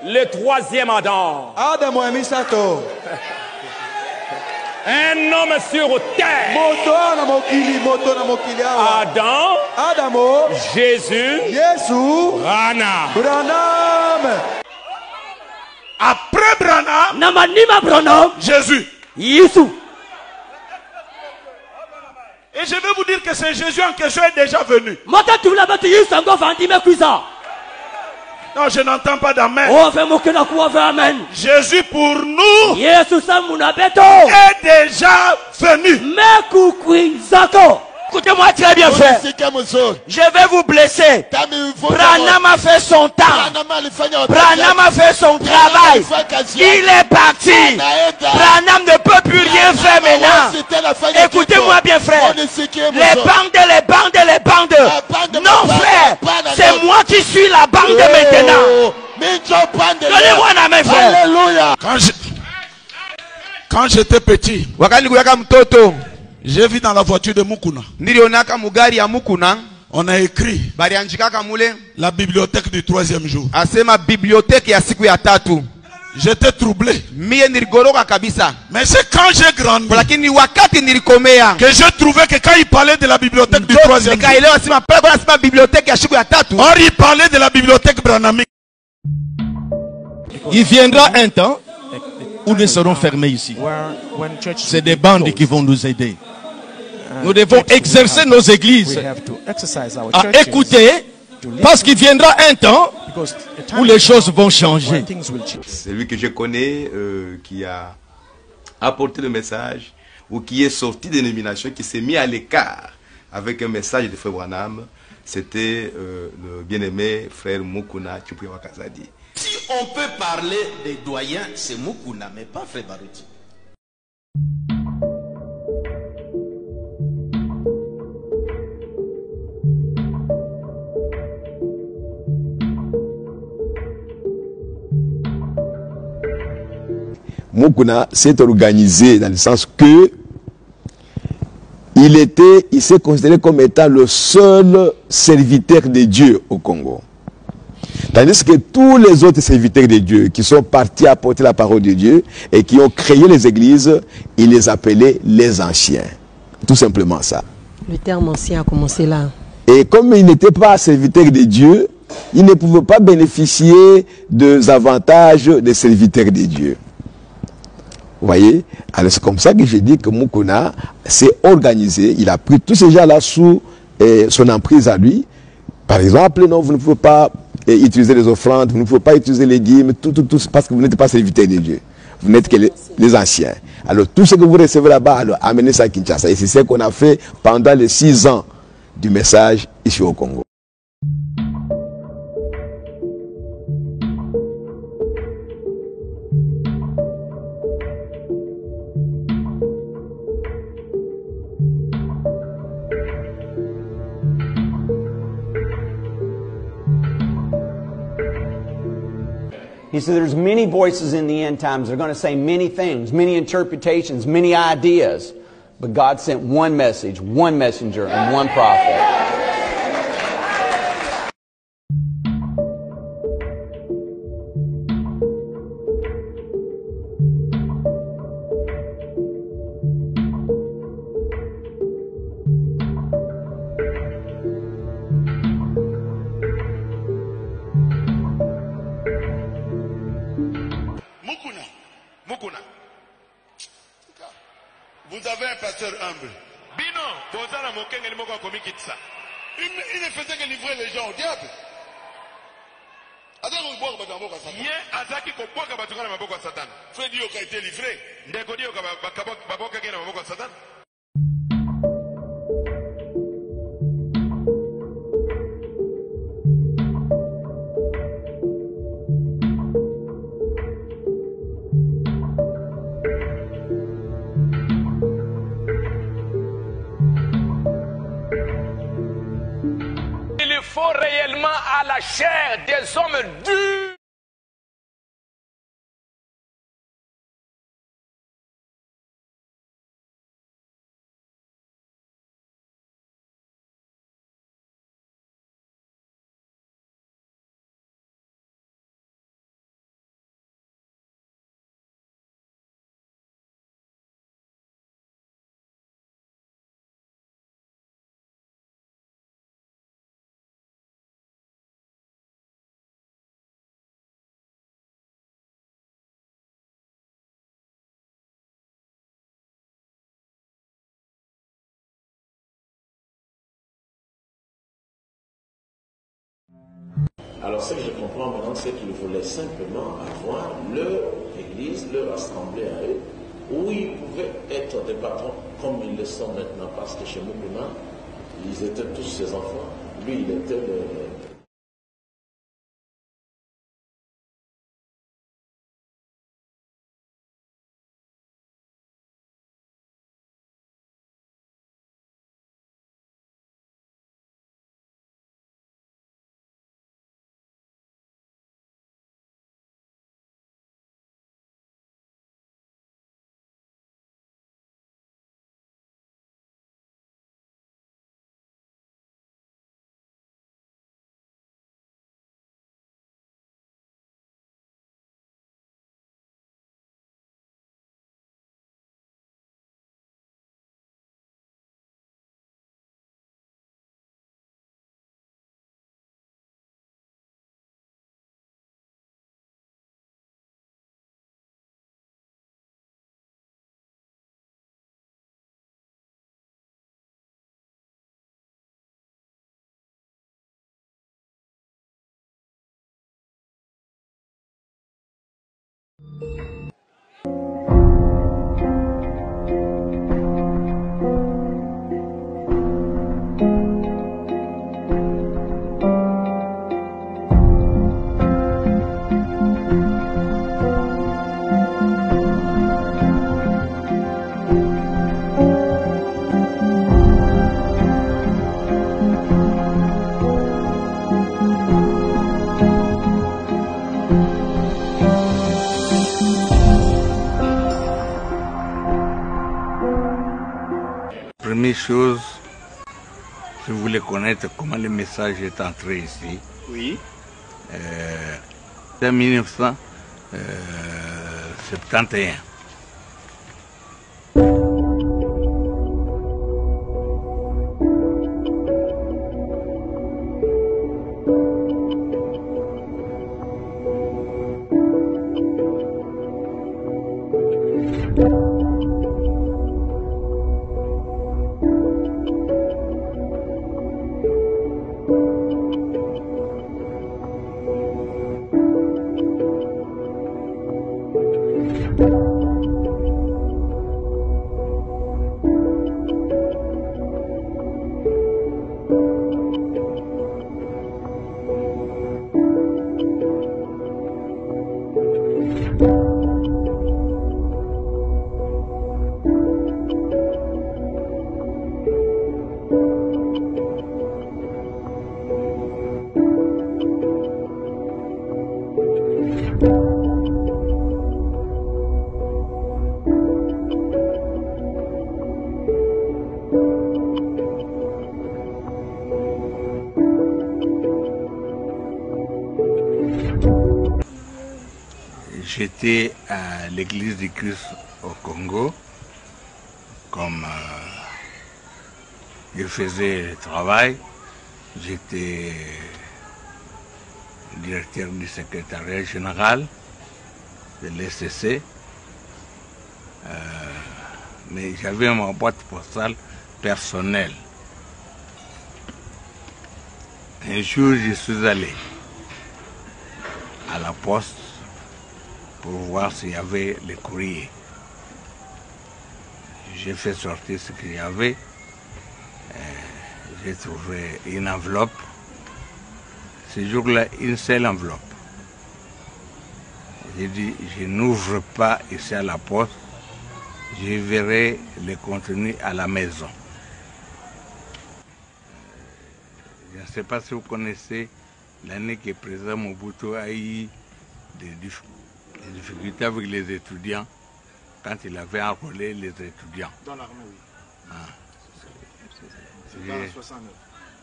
le troisième Adam. Adamu ya misato. Un homme sur terre. Moto na mokili awa. Adam. Adamo. Jésus. Yesu. Branham. Après Branham. Namanima Branham. Jésus. Yesu. Et je vais vous dire que ce Jésus en question est déjà venu. Non, je n'entends pas d'amen. Jésus pour nous est déjà venu. Écoutez-moi très bien, frère. Je vais vous blesser. Branham a fait son temps. Branham a fait son travail. Il est parti. Branham ne peut plus rien faire maintenant. Écoutez-moi bien, frère. Les bandes. Non, frère. C'est moi qui suis la bande maintenant. Donnez-moi un amen, frère. Alléluia. Quand j'étais petit, j'ai vu dans la voiture de Mukuna. On a écrit la bibliothèque du troisième jour. J'étais troublé. Mais c'est quand j'ai grandi que j'ai trouvé que quand il parlait de la bibliothèque du troisième jour, or il parlait de la bibliothèque branhamique. Il viendra un temps où nous serons fermés ici. C'est des bandes qui vont nous aider. Nous devons exercer nos églises à écouter, parce qu'il viendra un temps où les choses vont changer. Celui que je connais qui a apporté le message ou qui est sorti des dénominations, qui s'est mis à l'écart avec un message de Frère Branham, c'était le bien-aimé Frère Mukuna Chupuyawa Kazadi. Si on peut parler des doyens, c'est Mukuna, mais pas Frère Baruti. Mukuna s'est organisé dans le sens que il s'est considéré comme étant le seul serviteur de Dieu au Congo. Tandis que tous les autres serviteurs de Dieu qui sont partis apporter la parole de Dieu et qui ont créé les églises, il les appelait les anciens. Tout simplement ça. Le terme ancien a commencé là. Et comme il n'était pas serviteur de Dieu, il ne pouvait pas bénéficier des avantages des serviteurs de Dieu. Vous voyez? Alors c'est comme ça que je dis que Mukuna s'est organisé. Il a pris tous ces gens-là sous son emprise à lui. Par exemple, non, vous ne pouvez pas utiliser les offrandes, vous ne pouvez pas utiliser les dîmes, tout, parce que vous n'êtes pas serviteur de Dieu. Vous n'êtes que les anciens. Alors tout ce que vous recevez là-bas, alors amenez ça à Kinshasa. Et c'est ce qu'on a fait pendant les 6 ans du message ici au Congo. He said there's many voices in the end times. They're going to say many things, many interpretations, many ideas. But God sent one message, one messenger, and one prophet. Vous avez un pasteur humble. Bino, il ne faisait que livrer les gens au diable. Frère Dio a été livré. Il faut réellement à la chair des hommes durs. Alors ce que je comprends maintenant, c'est qu'ils voulaient simplement avoir leur église, leur assemblée à eux, où ils pouvaient être des patrons comme ils le sont maintenant, parce que chez Moukouna, ils étaient tous ses enfants. Lui, il était le... Première chose, si vous voulez connaître comment le message est entré ici, oui. C'est en 1971. J'étais à l'église du Christ au Congo, comme je faisais le travail, j'étais directeur du secrétariat général de l'ECC, mais j'avais ma boîte postale personnelle. Un jour, je suis allé à la poste pour voir s'il y avait les courriers. J'ai fait sortir ce qu'il y avait. J'ai trouvé une enveloppe. Ce jour-là, une seule enveloppe. J'ai dit, je n'ouvre pas ici à la poste. Je verrai le contenu à la maison. Je ne sais pas si vous connaissez l'année que le président Mobutu a eu des difficultés avec les étudiants quand il avait enrôlé les étudiants. Dans l'armée, oui. Ah. C'est en 69.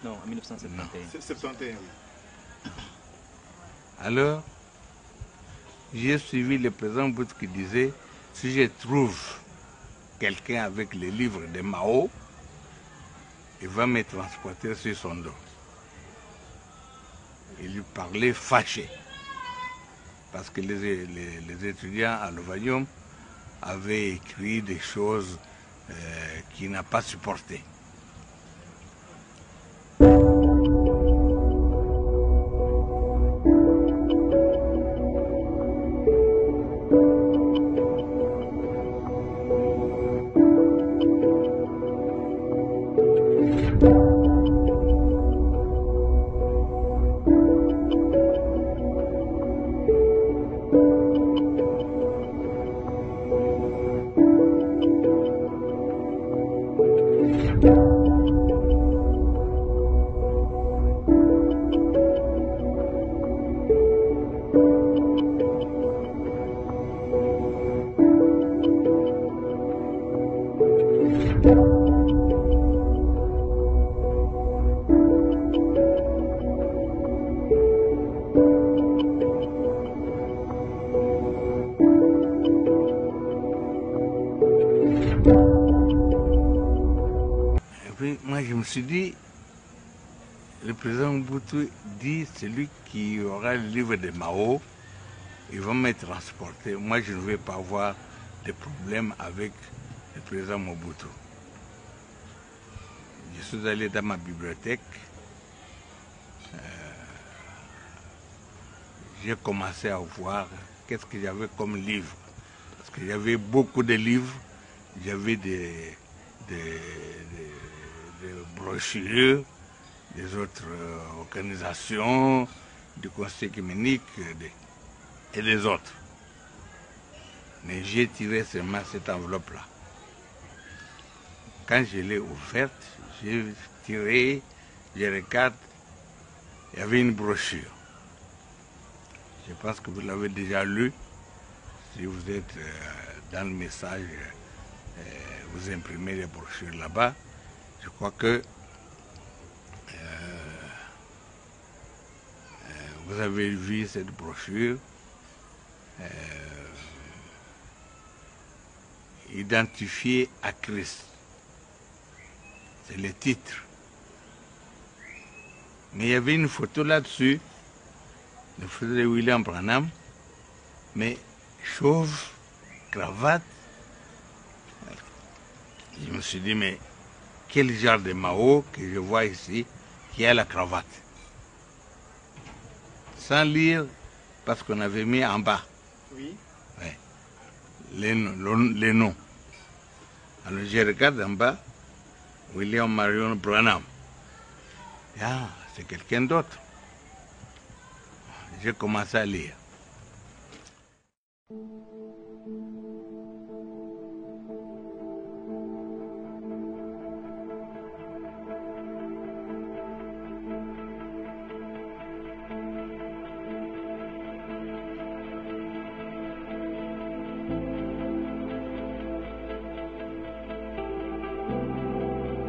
Non, en 1971. 71, oui. Alors, j'ai suivi le président Mobutu qui disait, si je trouve quelqu'un avec les livres de Mao, il va me transporter sur son dos. Il lui parlait fâché. Parce que les étudiants à l'Ovanium avaient écrit des choses qu'il n'a pas supportées. me suis dit, le président Mobutu dit, celui qui aura le livre de Mao, il va me transporter. Moi, je ne vais pas avoir de problème avec le président Mobutu. Je suis allé dans ma bibliothèque. J'ai commencé à voir qu'est-ce que j'avais comme livre. Parce qu'il y avait beaucoup de livres. J'avais des brochures des autres organisations, du Conseil écuménique et des autres. Mais j'ai tiré seulement cette enveloppe-là. Quand je l'ai ouverte, j'ai tiré, je regarde, il y avait une brochure. Je pense que vous l'avez déjà lu. Si vous êtes dans le message, vous imprimez les brochures là-bas. Je crois que vous avez vu cette brochure. Identifié à Christ. C'est le titre. Mais il y avait une photo là-dessus, une photo de William Branham, mais chauve, cravate. Je me suis dit, mais quel genre de Mao que je vois ici qui a la cravate? Sans lire, parce qu'on avait mis en bas. Oui. Ouais. Les noms. Alors je regarde en bas, William Marion Branham. Ah, c'est quelqu'un d'autre. J'ai commencé à lire.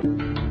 Thank you.